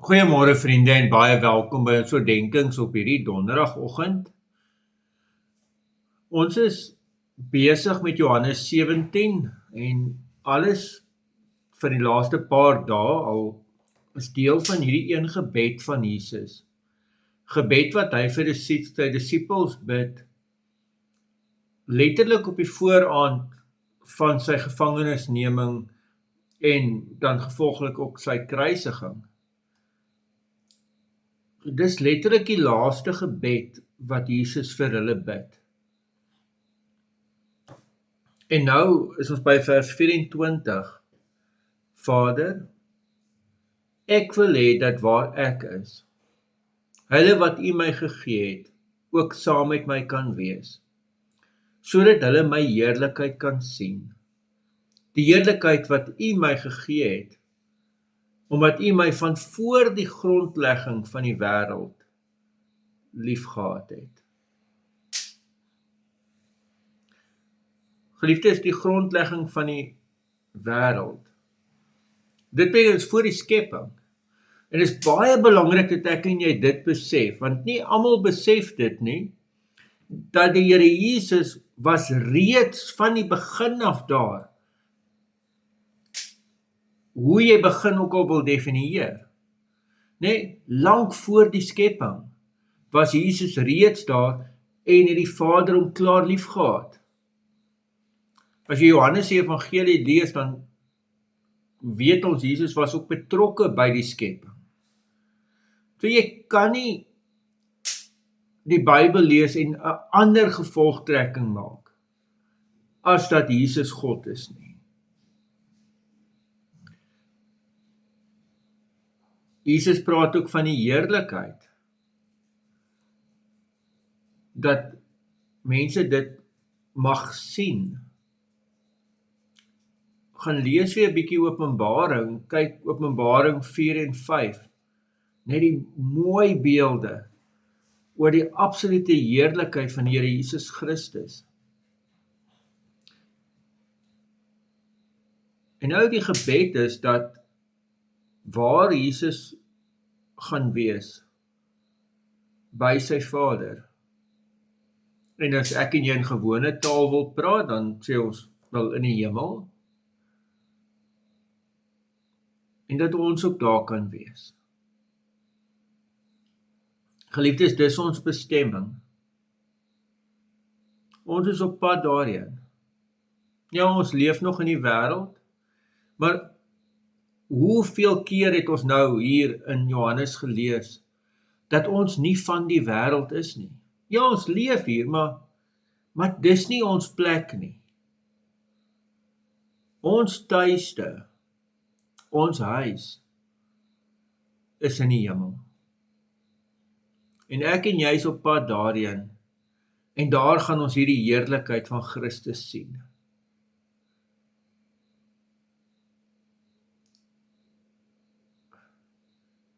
Goeiemôre vriende en baie welkom by ons oordenkings op hierdie donderdagoggend. Ons is besig met Johannes 17 en alles vir die laaste paar dae al is deel van hierdie een gebed van Jesus. Gebed wat hy vir sy disippels bid, letterlik op die vooraand van sy gevangenisneming en dan gevolglik ook sy kruisiging. Dis letterlik die laaste gebed wat Jesus vir hulle bid. En nou is ons by vers 24. Vader, ek wil hê dat waar ek is, hulle wat U my gegee het, ook saam met my kan wees, sodat hulle my heerlikheid kan sien. Die heerlikheid wat U my gegee het, omdat U my van voor die grondlegging van die wêreld liefgehad het. Geliefdes, die grondlegging van die wêreld. Dit beteken voor die skepping. En dit is baie belangrik dat ek en jy dit besef, want nie almal besef dit nie, dat die Here Jesus was reeds van die begin af daar. Hoe jy begin ook al wil definieer. Nee, lank voor die skepping was Jesus reeds daar en het die Vader hom klaar lief gehad. As jy Johannes se evangelie lees, dan weet ons Jesus was ook betrokke by die skepping. So jy kan nie die Bybel lees en 'n ander gevolgtrekking maak as dat Jesus God is nie. Jesus praat ook van die heerlikheid, dat mense dit mag sien. Gaan lees weer 'n bietjie Openbaring, kyk Openbaring 4 en 5, net die mooi beelde oor die absolute heerlikheid van die Here Jesus Christus. En nou die gebed is dat waar Jesus gaan wees, by sy Vader. En as ek en jy in gewone taal wil praat, dan sê ons wel in die hemel, en dat ons ook daar kan wees. Geliefdes, dis ons bestemming. Ons is op pad daarheen. Ja, ons leef nog in die wêreld, maar hoeveel keer het ons nou hier in Johannes gelees, dat ons nie van die wêreld is nie. Ja, ons leef hier, maar dis nie ons plek nie. Ons tuiste, ons huis, is in die hemel. En ek en jy is op pad daarheen, en daar gaan ons hierdie heerlikheid van Christus sien.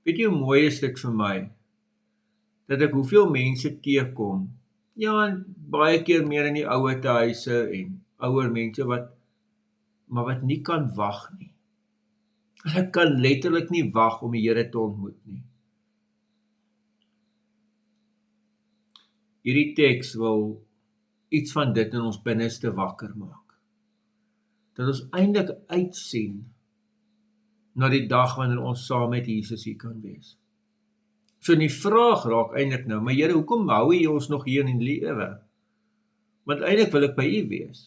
Weet jy hoe mooi is dit vir my, dat ek hoeveel mense teekom, ja, en baie keer meer in die ouer huise en ouer mense maar wat nie kan wag nie. Hulle kan letterlik nie wag om die Here te ontmoet nie. Hierdie teks wil iets van dit in ons binneste wakker maak. Dat ons eintlik uitsien na die dag wanneer ons saam met Jesus hier kan wees. So die vraag raak eintlik nou, maar Here, hoekom hou U ons nog hier in die lewe? Want eintlik wil ek by U wees.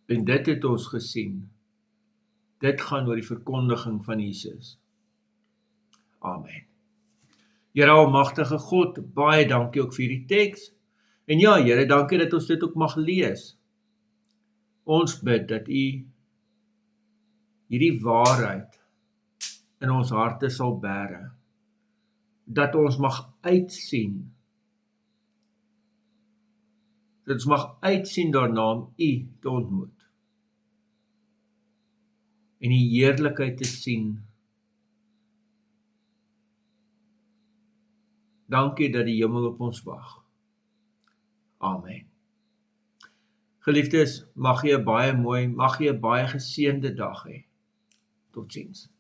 En dit het ons gesien. Dit gaan oor die verkondiging van Jesus. Amen. Here almagtige God, baie dankie ook vir hierdie teks. En ja, Here, dankie dat ons dit ook mag lees. Ons bid dat U hierdie waarheid in ons harte sal bære. Dat ons mag uitsien. Dat ons mag uitsien daarna om U te ontmoet. En die heerlikheid te sien. Dankie dat die hemel op ons wag. Amen. Geliefdes, mag jy 'n baie geseënde dag hê. Totsiens.